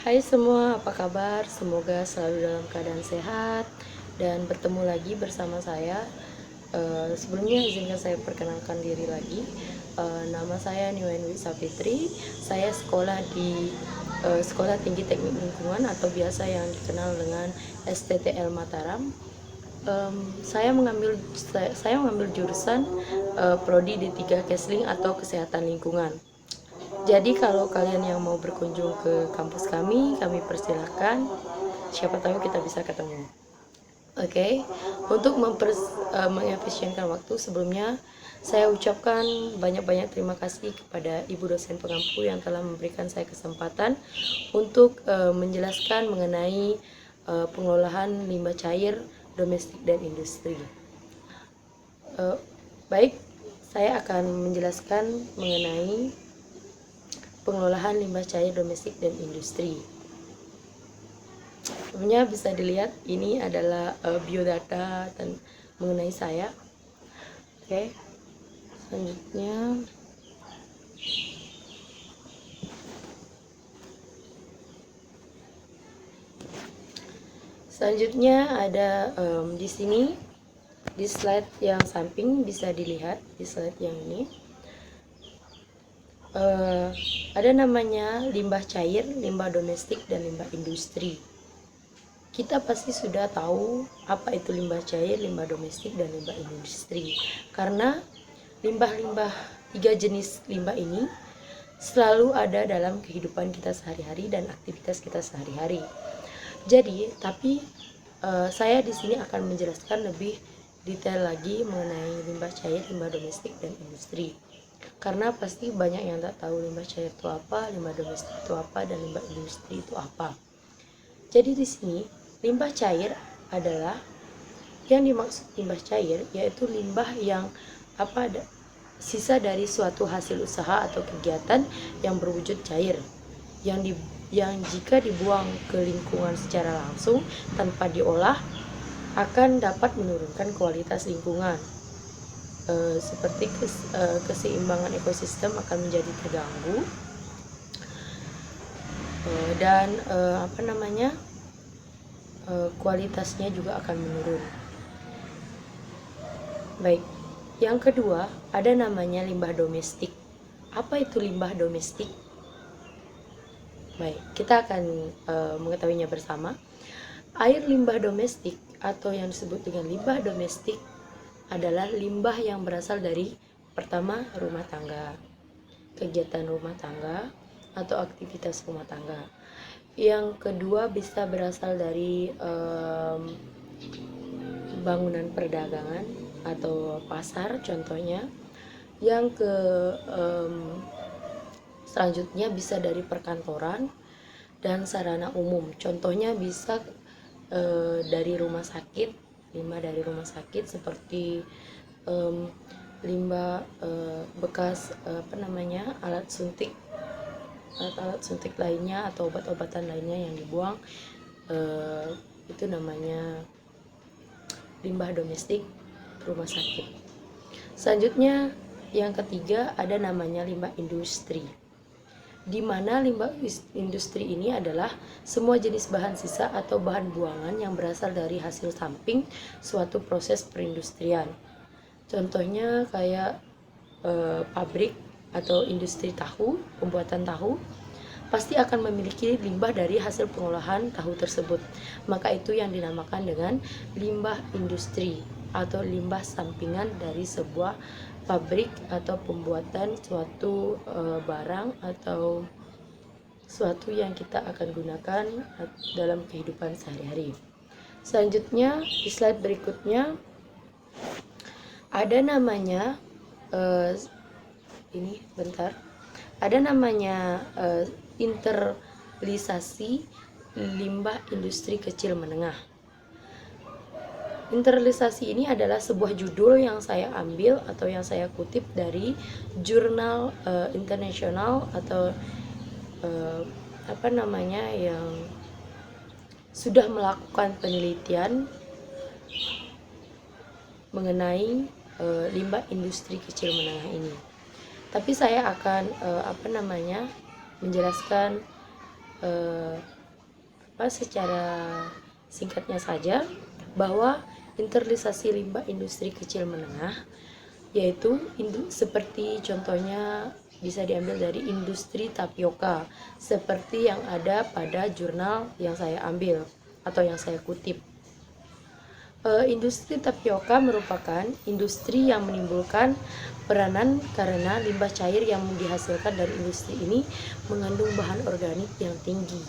Hai semua, apa kabar? Semoga selalu dalam keadaan sehat dan bertemu lagi bersama saya. Sebelumnya izinkan saya perkenalkan diri lagi. Nama saya Niwenwi Sapitri. Saya sekolah di Sekolah Tinggi Teknik Lingkungan atau biasa yang dikenal dengan STTL Mataram. Saya mengambil jurusan Prodi D3 Kesling atau Kesehatan Lingkungan. Jadi kalau kalian yang mau berkunjung ke kampus kami persilahkan. Siapa tahu kita bisa ketemu. Oke, untuk mengefisienkan waktu, sebelumnya saya ucapkan banyak-banyak terima kasih kepada Ibu dosen pengampu yang telah memberikan saya kesempatan untuk menjelaskan mengenai pengelolaan limbah cair domestik dan industri. Uh, Baik, saya akan menjelaskan mengenai pengelolaan limbah cair domestik dan industri. Sebenarnya bisa dilihat ini adalah biodata dan mengenai saya. Oke, selanjutnya ada di sini di slide yang samping bisa dilihat di slide yang ini. Ada namanya limbah cair, limbah domestik, dan limbah industri. Kita pasti sudah tahu apa itu limbah cair, limbah domestik, dan limbah industri. Karena limbah-limbah, 3 jenis limbah ini selalu ada dalam kehidupan kita sehari-hari dan aktivitas kita sehari-hari. Jadi, saya di sini akan menjelaskan lebih detail lagi mengenai limbah cair, limbah domestik, dan industri. Karena pasti banyak yang tak tahu limbah cair itu apa, limbah domestik itu apa, dan limbah industri itu apa. Jadi di sini limbah cair adalah yang dimaksud limbah cair yaitu limbah yang sisa dari suatu hasil usaha atau kegiatan yang berwujud cair yang jika dibuang ke lingkungan secara langsung tanpa diolah akan dapat menurunkan kualitas lingkungan. Seperti keseimbangan ekosistem akan menjadi terganggu dan kualitasnya juga akan menurun. Baik, yang kedua ada namanya limbah domestik. Apa itu limbah domestik? Baik, kita akan mengetahuinya bersama. Air limbah domestik atau yang disebut dengan limbah domestik adalah limbah yang berasal dari pertama rumah tangga, kegiatan rumah tangga atau aktivitas rumah tangga. Yang kedua bisa berasal dari bangunan perdagangan atau pasar contohnya. Selanjutnya bisa dari perkantoran dan sarana umum, contohnya bisa dari rumah sakit, limbah dari rumah sakit seperti limbah bekas alat suntik lainnya atau obat-obatan lainnya yang dibuang, itu namanya limbah domestik rumah sakit. Selanjutnya yang ketiga ada namanya limbah industri, di mana limbah industri ini adalah semua jenis bahan sisa atau bahan buangan yang berasal dari hasil samping suatu proses perindustrian. Contohnya kayak pabrik atau industri tahu, pembuatan tahu pasti akan memiliki limbah dari hasil pengolahan tahu tersebut. Maka itu yang dinamakan dengan limbah industri atau limbah sampingan dari sebuah pabrik atau pembuatan suatu barang atau suatu yang kita akan gunakan dalam kehidupan sehari-hari. Selanjutnya di slide berikutnya ada namanya internalisasi limbah industri kecil menengah. Internalisasi ini adalah sebuah judul yang saya ambil atau yang saya kutip dari jurnal internasional atau yang sudah melakukan penelitian mengenai limbah industri kecil menengah ini. Tapi saya akan menjelaskan secara singkatnya saja bahwa internalisasi limbah industri kecil menengah yaitu seperti contohnya bisa diambil dari industri tapioka seperti yang ada pada jurnal yang saya ambil atau yang saya kutip. Industri tapioka merupakan industri yang menimbulkan peranan karena limbah cair yang dihasilkan dari industri ini mengandung bahan organik yang tinggi.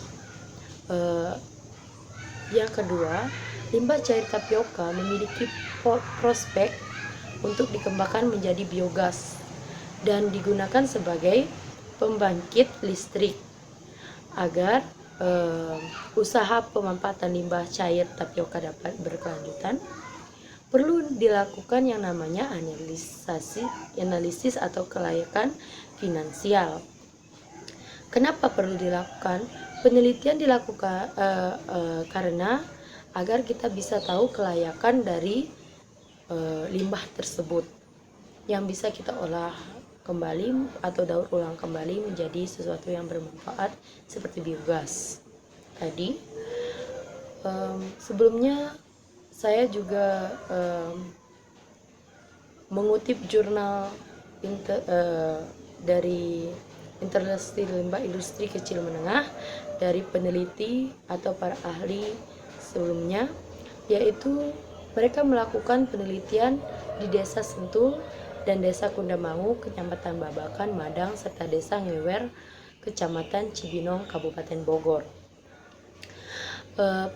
Yang kedua, limbah cair tapioka memiliki prospek untuk dikembangkan menjadi biogas dan digunakan sebagai pembangkit listrik agar usaha pemanfaatan limbah cair tapioka dapat berkelanjutan. Perlu dilakukan yang namanya analisis atau kelayakan finansial. Kenapa perlu dilakukan? Penelitian dilakukan karena agar kita bisa tahu kelayakan dari limbah tersebut yang bisa kita olah kembali atau daur ulang kembali menjadi sesuatu yang bermanfaat seperti biogas tadi. Sebelumnya saya juga mengutip jurnal dari internalisasi limbah industri kecil menengah dari peneliti atau para ahli sebelumnya, yaitu mereka melakukan penelitian di Desa Sentul dan Desa Kundamangu, Kecamatan Babakan, Madang, serta Desa Ngewer, Kecamatan Cibinong, Kabupaten Bogor.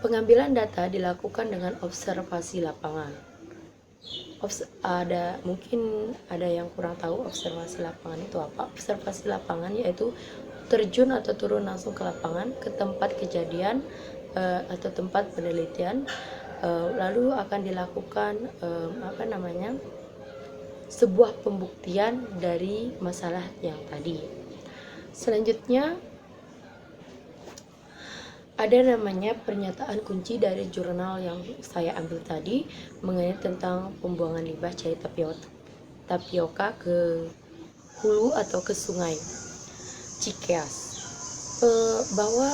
Pengambilan data dilakukan dengan observasi lapangan. Mungkin ada yang kurang tahu observasi lapangan itu apa. Observasi lapangan yaitu terjun atau turun langsung ke lapangan, ke tempat kejadian atau tempat penelitian, lalu akan dilakukan sebuah pembuktian dari masalah yang tadi. Selanjutnya ada namanya pernyataan kunci dari jurnal yang saya ambil tadi mengenai tentang pembuangan limbah cair tapioka ke hulu atau ke sungai Cikeas. Bahwa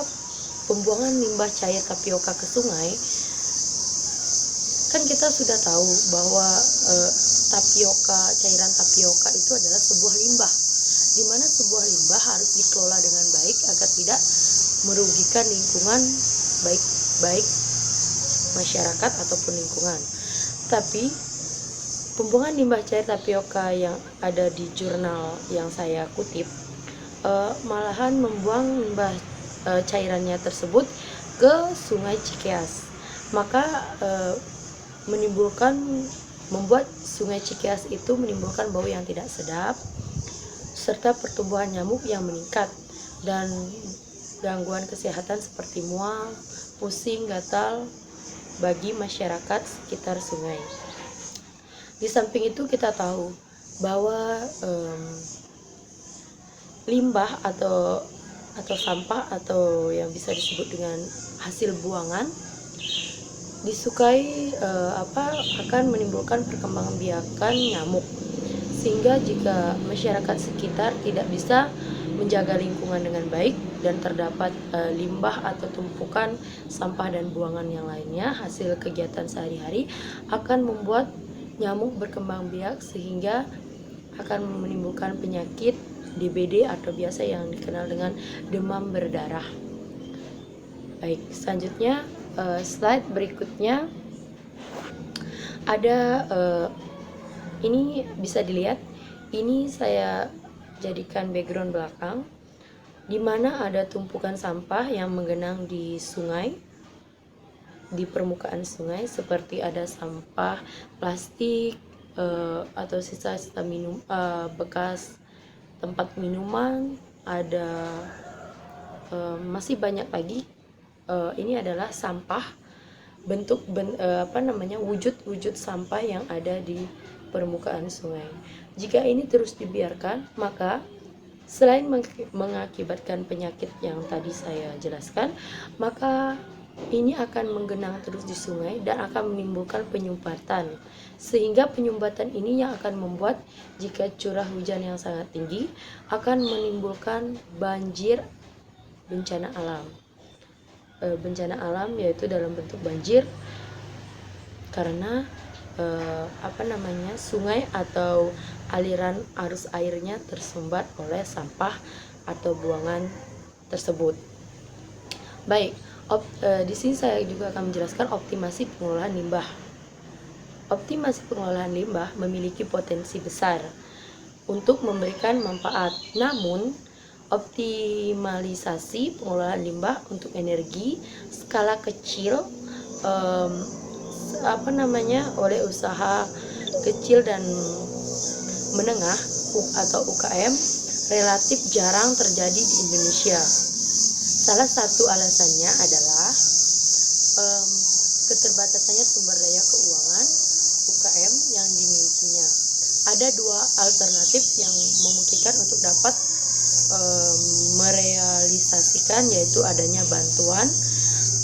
pembuangan limbah cair tapioka ke sungai, kan kita sudah tahu bahwa cairan tapioka itu adalah sebuah limbah, di mana sebuah limbah harus dikelola dengan baik agar tidak merugikan lingkungan, baik masyarakat ataupun lingkungan. Tapi pembuangan limbah cair tapioka yang ada di jurnal yang saya kutip malahan membuang limbah cairannya tersebut ke sungai Cikeas, maka membuat sungai Cikeas itu menimbulkan bau yang tidak sedap serta pertumbuhan nyamuk yang meningkat dan gangguan kesehatan seperti mual, pusing, gatal bagi masyarakat sekitar sungai. Di samping itu kita tahu bahwa limbah atau sampah atau yang bisa disebut dengan hasil buangan disukai akan menimbulkan perkembangbiakan nyamuk, sehingga jika masyarakat sekitar tidak bisa menjaga lingkungan dengan baik dan terdapat limbah atau tumpukan sampah dan buangan yang lainnya hasil kegiatan sehari-hari akan membuat nyamuk berkembang biak sehingga akan menimbulkan penyakit DBD atau biasa yang dikenal dengan demam berdarah. Baik, selanjutnya slide berikutnya ada ini bisa dilihat, ini saya jadikan background belakang di mana ada tumpukan sampah yang menggenang di sungai, di permukaan sungai, seperti ada sampah plastik atau sisa-sisa bekas tempat minuman, ada masih banyak lagi. Ini adalah sampah wujud sampah yang ada di permukaan sungai. Jika ini terus dibiarkan, maka selain mengakibatkan penyakit yang tadi saya jelaskan, maka ini akan menggenang terus di sungai dan akan menimbulkan penyumbatan, sehingga penyumbatan ini yang akan membuat jika curah hujan yang sangat tinggi akan menimbulkan banjir bencana alam. Bencana alam yaitu dalam bentuk banjir karena sungai atau aliran arus airnya tersumbat oleh sampah atau buangan tersebut. Baik, di sini saya juga akan menjelaskan optimasi pengolahan limbah. Optimasi pengolahan limbah memiliki potensi besar untuk memberikan manfaat. Namun, optimalisasi pengolahan limbah untuk energi skala kecil oleh usaha kecil dan menengah atau UKM relatif jarang terjadi di Indonesia. Salah satu alasannya adalah keterbatasannya sumber daya keuangan UKM yang dimilikinya. Ada dua alternatif yang memungkinkan untuk dapat merealisasikan, yaitu adanya bantuan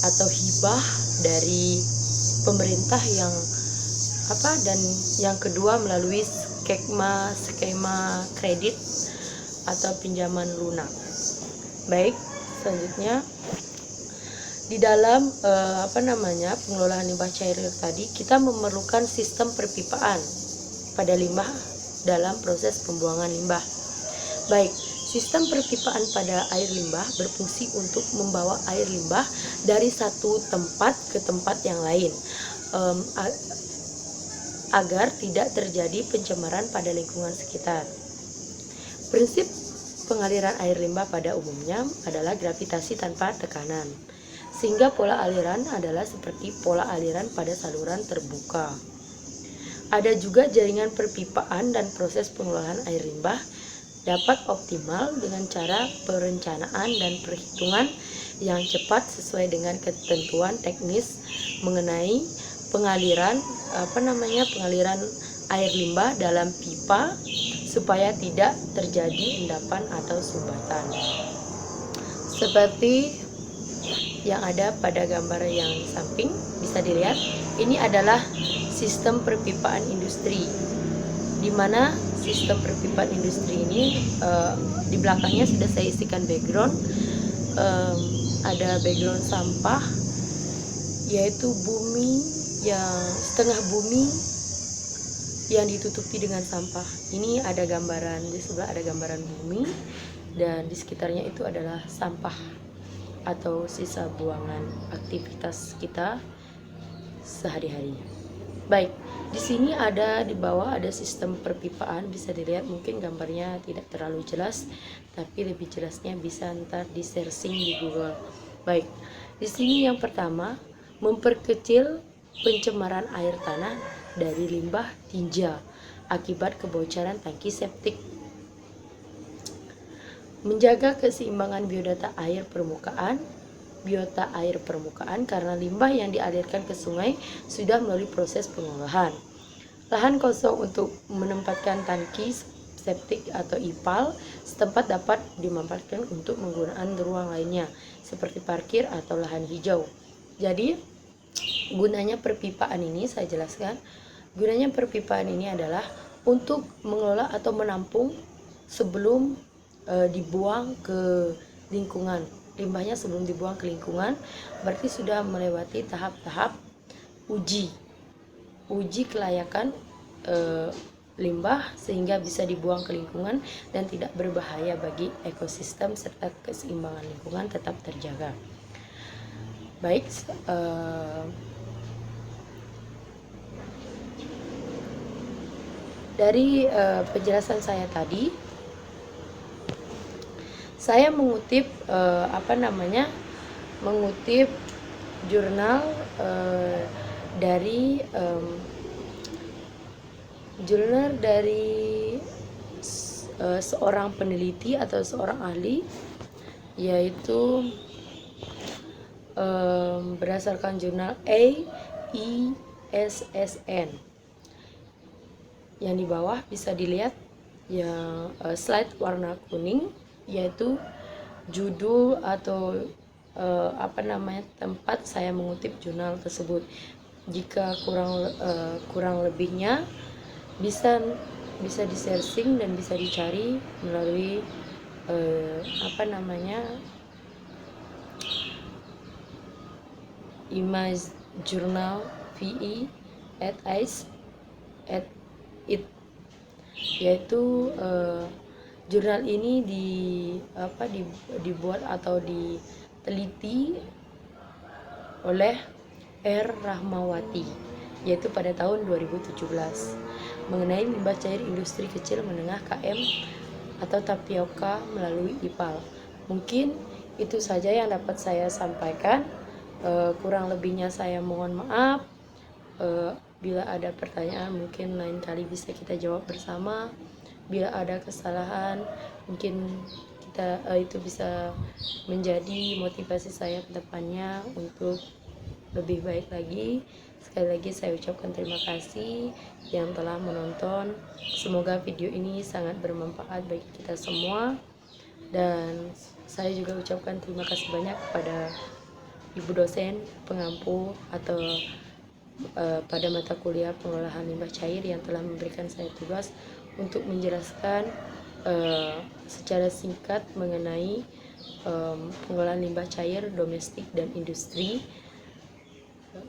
atau hibah dari pemerintah dan yang kedua melalui skema kredit atau pinjaman lunak. Baik, selanjutnya di dalam pengelolaan limbah cair tadi, kita memerlukan sistem perpipaan pada limbah dalam proses pembuangan limbah. Baik, sistem perpipaan pada air limbah berfungsi untuk membawa air limbah dari satu tempat ke tempat yang lain agar tidak terjadi pencemaran pada lingkungan sekitar. Prinsip pengaliran air limbah pada umumnya adalah gravitasi tanpa tekanan, sehingga pola aliran adalah seperti pola aliran pada saluran terbuka. Ada juga jaringan perpipaan, dan proses pengolahan air limbah dapat optimal dengan cara perencanaan dan perhitungan yang cepat sesuai dengan ketentuan teknis mengenai pengaliran air limbah dalam pipa supaya tidak terjadi endapan atau sumbatan. Seperti yang ada pada gambar yang samping bisa dilihat, ini adalah sistem perpipaan industri, di mana sistem perpipaan industri ini di belakangnya sudah saya isikan background. Ada background sampah, yaitu setengah bumi yang ditutupi dengan sampah. Ini ada gambaran, di sebelah ada gambaran bumi, dan di sekitarnya itu adalah sampah atau sisa buangan aktivitas kita sehari-hari. Baik, di sini di bawah ada sistem perpipaan, bisa dilihat. Mungkin gambarnya tidak terlalu jelas, tapi lebih jelasnya bisa ntar di searching di Google. Baik, di sini yang pertama, memperkecil pencemaran air tanah dari limbah tinja akibat kebocoran tangki septik. Menjaga keseimbangan biota air permukaan karena limbah yang dialirkan ke sungai sudah melalui proses pengolahan. Lahan kosong untuk menempatkan tangki septik atau IPAL setempat dapat dimanfaatkan untuk penggunaan ruang lainnya seperti parkir atau lahan hijau. Jadi gunanya perpipaan ini saya jelaskan. Gunanya perpipaan ini adalah untuk mengelola atau menampung sebelum dibuang ke lingkungan. Limbahnya sebelum dibuang ke lingkungan berarti sudah melewati tahap-tahap uji kelayakan limbah sehingga bisa dibuang ke lingkungan dan tidak berbahaya bagi ekosistem serta keseimbangan lingkungan tetap terjaga. Baik, dari penjelasan saya tadi, saya mengutip mengutip jurnal dari seorang peneliti atau seorang ahli, yaitu berdasarkan jurnal AESSN. Yang di bawah bisa dilihat yang slide warna kuning, yaitu judul atau tempat saya mengutip jurnal tersebut. Jika kurang lebihnya bisa di searching dan bisa dicari melalui Image Journal VE at ICE at it, yaitu jurnal ini dibuat atau diteliti oleh R. Rahmawati, yaitu pada tahun 2017, mengenai limbah cair industri kecil menengah KM atau tapioka melalui IPAL. Mungkin itu saja yang dapat saya sampaikan. Kurang lebihnya saya mohon maaf. Bila ada pertanyaan mungkin lain kali bisa kita jawab bersama. Bila ada kesalahan mungkin itu bisa menjadi motivasi saya ke depannya untuk lebih baik lagi. Sekali lagi saya ucapkan terima kasih yang telah menonton. Semoga video ini sangat bermanfaat bagi kita semua, dan saya juga ucapkan terima kasih banyak kepada ibu dosen pengampu atau pada mata kuliah pengolahan limbah cair yang telah memberikan saya tugas untuk menjelaskan secara singkat mengenai pengolahan limbah cair domestik dan industri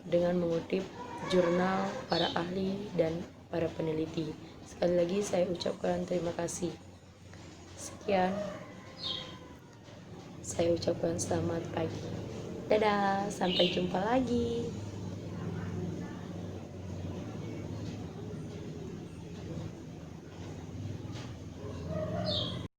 dengan mengutip jurnal para ahli dan para peneliti. Sekali lagi saya ucapkan terima kasih. Sekian, saya ucapkan selamat pagi. Dadah, sampai jumpa lagi.